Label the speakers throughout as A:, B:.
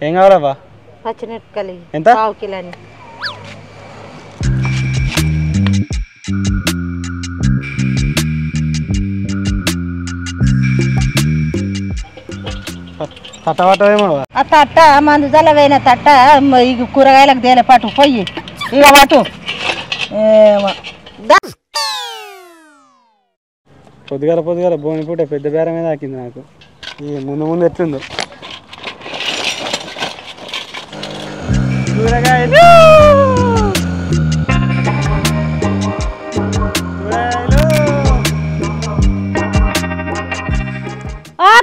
A: ఏం కావాలబ్బా?
B: పచ్చిమిరపకాయలు
A: ఎంత?
B: పావు కిలోని.
A: తట్ట పట్టవేమో.
B: ఆ తట్ట మందు జల్ల పోయిన తట్ట ఇక కూరగాయలకు తేలే పట్టు పొయ్యి ఇక పట్టు.
A: పొద్దుగాల బోని పూట పెద్ద బేరమే తాకింది నాకు. ఈ ముందు ఎట్లుందో కూరగాయలు.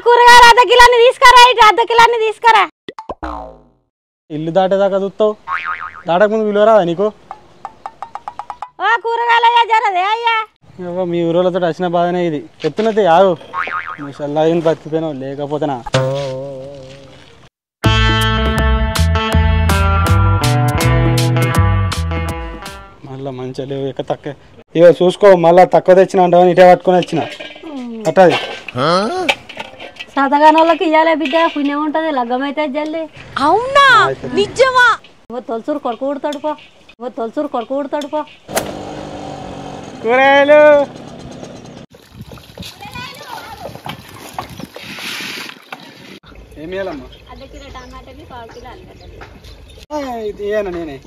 B: కూరగాయలు అర్ధ కిలోని తీసుకురా. ఇటు అర్ధ కిలోని తీసుకురా.
A: ఇల్లు దాటేదాకా చూస్తావు, దాటక ముందు విలువ రాదా నీకు?
B: కూరగాయలు అయ్యా జరదే అయ్యా.
A: మీ ఊరోళ్ళతో వచ్చిన బాధనే ఇది. చెప్తున్నది ఆగు, చల్లాగిన బతికిపోయినావు. లేకపోతేనా మళ్ళీ మంచిగా లేవు. ఎక్క తక్కువ ఇక చూసుకో. మళ్ళీ తక్కువ తెచ్చిన అంటావని ఇటే పట్టుకొని వచ్చిన అట్టది.
B: సతగాని వాళ్ళకి ఇయ్యాలే బిడ్డ, పుణ్యం ఉంటది. లగ్గమైతే జల్లి.
C: అవునా నిజమా?
B: తొలసూరు కొడుకు ఊడతాడు పో. తొలసూరు కొడుకు ఊడతాడు పో.
A: కూరగాయలు ఏమి వేయాలమ్మా? ఇదేనా నేనే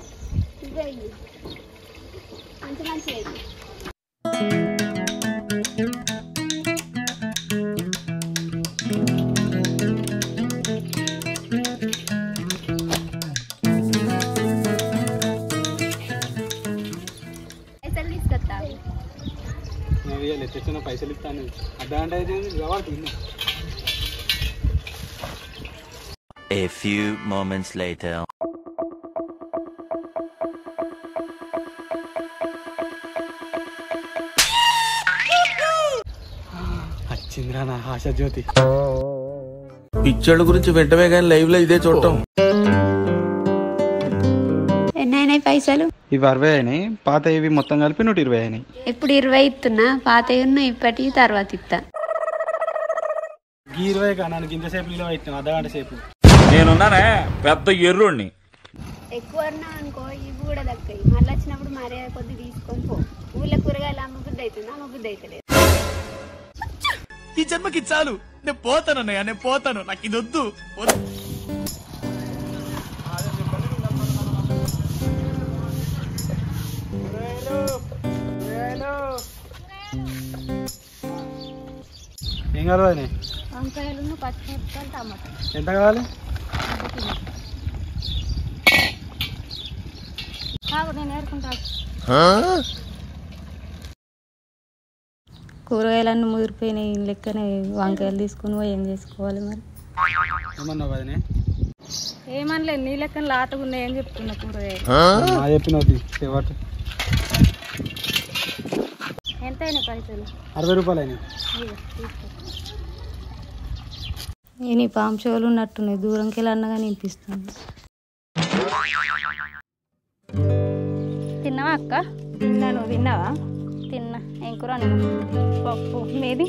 A: తెచ్చిన పైసలు ఇస్తాను. అడ్డా అంటే
D: A few moments later.
A: వచ్చిందిరా నా ఆశ జ్యోతి.
E: పిక్చర్ల గురించి వెంటనే కానీ లైవ్ లో ఇదే చూడటం.
C: ఎన్నైనాయి పైసలు?
A: ఇవి 60 అయినాయి. పాత ఇవి మొత్తం కలిపి 120 అయినాయి.
C: ఇప్పుడు 20 ఇస్తున్నా, పాత ఇప్పటి తర్వాత ఇస్తా.
A: 20 కానానికి ఇంతసేపు నిలవ ఇస్తాను, అర్ధగంట సేపు.
E: నేనున్నానే పెద్ద ఎర్రుణ్ణి.
C: ఎక్కువ అనుకో ఇవి కూడా దక్కాయి. మళ్ళీ వచ్చినప్పుడు మరే కొద్ది తీసుకొని పో. ఊళ్ళో కూరగాయలు అమ్మ బుద్ధి అవుతుంది, అమ్మ బుద్ధి అవుతలేదు.
E: ఈ జన్మకి చాలు, నేను పోతాను అన్నయ్య, నేను పోతాను. నాకు ఇది వద్దు.
A: ఏం కావాలి?
B: వంకాయలు, పచ్చిమిరపకాయలు, టమాటా.
A: ఎంత కావాలి?
B: నేను ఏరుకుంటా. కూరగాయలన్నీ ముదిరిపోయినాయి లెక్కనే. వంకాయలు తీసుకుని ఏం చేసుకోవాలి మరి?
A: ఏమన్నావు వదినే?
B: ఏమనలేదు, నీ లెక్కన లాటగా ఉన్నాయని చెప్తున్నా. కూరగాయలు
A: చెప్పినవు.
B: ఎంత అయినాయి పైసలు?
A: 60 రూపాయలు అయినాయి.
B: నీ పాంచోలు ఉన్నట్టున్నాయి. దూరంకి వెళ్ళి అన్నగా నింపిస్తాను. తిన్నావా అక్క? తిన్నాను. తిన్నావా? తిన్నా. ఏం కూర? పప్పు. మీది?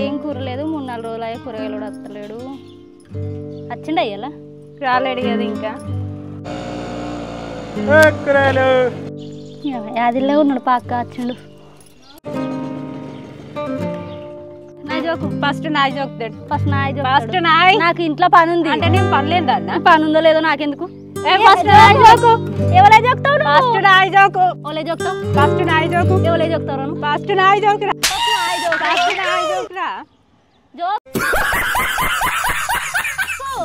B: ఏం కూర లేదు. 3-4 రోజులు అయ్యే కూరగాయలు కూడా వస్తలేడు. వచ్చిండ అయ్యాలా? రాలేడు కదా ఇంకా. యాదిలో ఉన్నాడు పక్క. వచ్చిండు. ఫస్ట్ నాయ్ జోక్. నాకు ఇంట్లో పని ఉంది అంటే నేను పని లేదు అన్న. పని ఉందో లేదో నాకెందుకు? ఫస్ట్ నాయ్ జోకు. ఎవరే జోక్తావు? ఫస్ట్ నాయ్ జోకు. ఓలే జోక్తావు? ఫస్ట్ నాయ్ జోకు. ఎవలే జోక్తావు? ఫస్ట్ నాయ్ జోకు.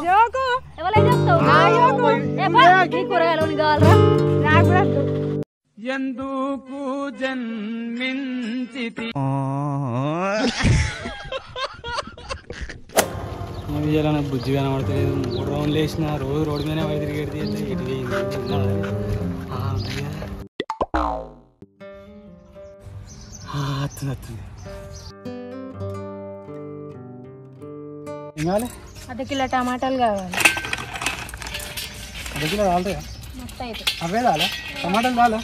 B: జోకు ఎవలే జోక్తావు? కూరగాయలు కావాలరా? నాకు కూడా
E: ఎందుకు జన్మించితి?
A: నాకు బుజ్జి కనబడతలేదు. 3 రౌండ్లు వేసిన. రోజు రోడ్డు మీద పడి తిరిగేది. ఏం కావాలి?
B: అర్ధ కిలో టమాటాలు కావాలి.
A: అర్ధ కిలో కావాలయా?
B: మొత్తం అయితే
A: అవే కావాలా? టమాటాలు కావాలా?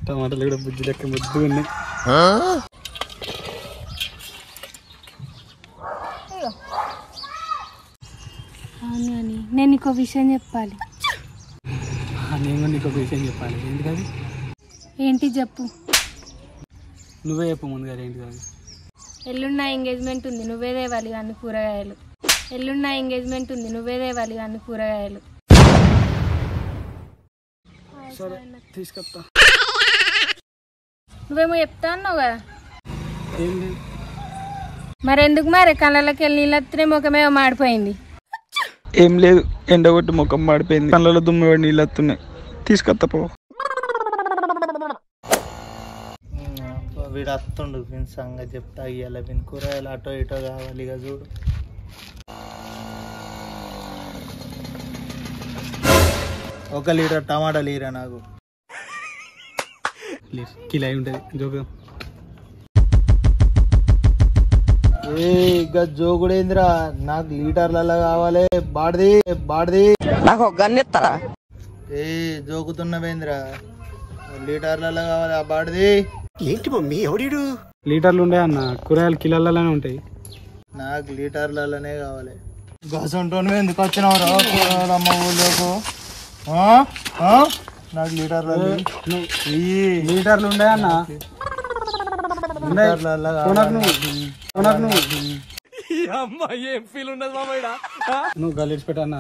A: టమాటాలు కూడా బుజ్జి లెక్క ముద్దు ఉన్నాయి.
B: అవును అని నేను నీకు విషయం చెప్పాలి.
A: నేను నీకు ఒక విషయం చెప్పాలి. ఏంటి అది?
B: ఏంటి చెప్పు.
A: నువ్వే చెప్పు ముందుగా ఏంటి అది?
B: ఎల్లున్న ఎంగేజ్మెంట్ ఉంది, నువ్వే తేవాలి అన్ని కూరగాయలు. ఎల్లున్న ఎంగేజ్మెంట్ ఉంది, నువ్వే తేవాలి అన్ని కూరగాయలు.
A: సరే తీసుకొస్తా.
B: నువ్వేమో చెప్తా అన్నావు కదా.
A: ఏం లేదు.
B: మరెందుకు మరి కళ్ళకి వెళ్ళి నీళ్ళు వస్తున్నాయి, ముఖమేమో మాడిపోయింది.
A: ఏం లేదు, ఎండగొట్టి ముఖం మాడిపోయింది, కళ్ళలో దుమ్ము పడి నీళ్ళు వస్తున్నాయి. తీసుకొస్తా పో.
F: వీడు వస్తుండు వీని సంగతి చెప్తా. ఇయ్యాల వీని కూరగాయలు అటో ఇటో కావాలి. ఇక చూడు ఒక లీటర్ టమాటాలు ఇరా నాకు.
A: కిలో అయి ఉంటుంది జోకుదాం.
F: ఇక జోగుడేంద్రా, నాకు లీటర్లలో కావాలి. బాడిది
G: నాకు ఒక గన్ ఇస్తారా?
F: జోకుతున్నవేంద్రా, లీటర్లలో కావాలి. ఆ బాడిది
G: ఏంటి మమ్మీ ఎవడీడు?
A: లీటర్లు ఉండే అన్న, కూరగాయలు కిలోలలోనే ఉంటాయి.
F: నాకు లీటర్లలోనే కావాలి. గసంటోను ఎందుకు వచ్చినావు రా కూరగాయలు అమ్మ ఊళ్ళోకు? నాకు లీటర్లలో
A: లీటర్లు ఉండే అన్న. నువ్వు గల్లిడ్చి పెట్టన్నా.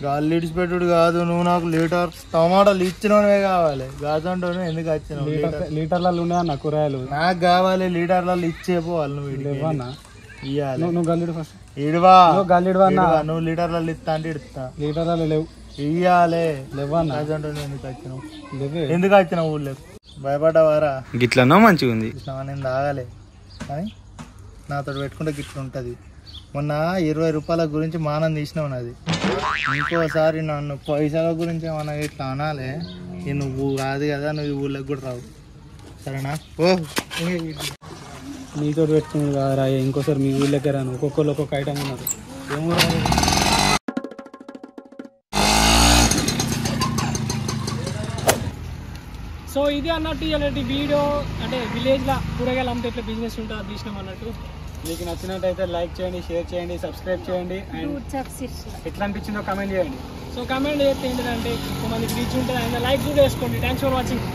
F: గాలి ఇడిచిపెట్టుడు కాదు, నువ్వు నాకు లీటర్ టమాటాలు ఇచ్చినవే కావాలి. గసంటోను ఎందుకు వచ్చినావు?
A: లీటర్లలో ఉండే అన్న కూరగాయలు.
F: నాకు కావాలి లీటర్లలో ఇచ్చేపోవాలి. నువ్వు
A: ఇవ్వన్నా.
F: ఇవ్వాలి.
A: నువ్వు గల్లిడు ఫస్ట్.
F: ఇడువా
A: గల్లిడువా అన్న.
F: నువ్వు లీటర్లలో ఇస్తా అంటే ఇస్తా.
A: లీటర్లలో లేవు.
F: ఇయ్యాలే.
A: లేవన్నా.
F: గసంటోను ఎందుకు వచ్చినావు? ఎందుకు వచ్చినావు ఊళ్ళో? భయపడ్డావారా?
A: గిట్లనో మంచిగా ఉంది.
F: నేను తాగాలి కానీ నాతో పెట్టుకుంటే గిట్ల ఉంటుంది. మొన్న 20 రూపాయల గురించి మానం తీసినావు నాది. ఇంకోసారి నన్ను పైసల గురించి ఏమన్నా ఇట్లా అనాలే. నువ్వు కాదు కదా, నువ్వు ఊళ్ళకి కూడా రావు, సరేనా? ఓ
A: నీతో పెట్టుకున్నాడు కదా, ఇంకోసారి మీ ఊళ్ళకే రాను. ఒక్కొక్కరు ఒక్కొక్క ఐటమ్ ఉన్నారు.
F: ఏమో
H: సో ఇది అన్నట్టు ఇలాంటి వీడియో అంటే విలేజ్లో కూరగాయలు అమ్మితే ఎట్లా బిజినెస్ ఉంటుందో అది తీసినాం అన్నట్టు.
A: మీకు నచ్చినట్టయితే లైక్ చేయండి, షేర్ చేయండి, సబ్స్క్రైబ్ చేయండి. అండ్ ఎట్లా అనిపించిందో కామెంట్ చేయండి.
H: సో కామెంట్ చేస్తే ఏంటంటే ఎక్కువ మందికి రీచ్ ఉంటుంది. అండ్ లైక్ కూడా వేసుకోండి. Thanks for watching.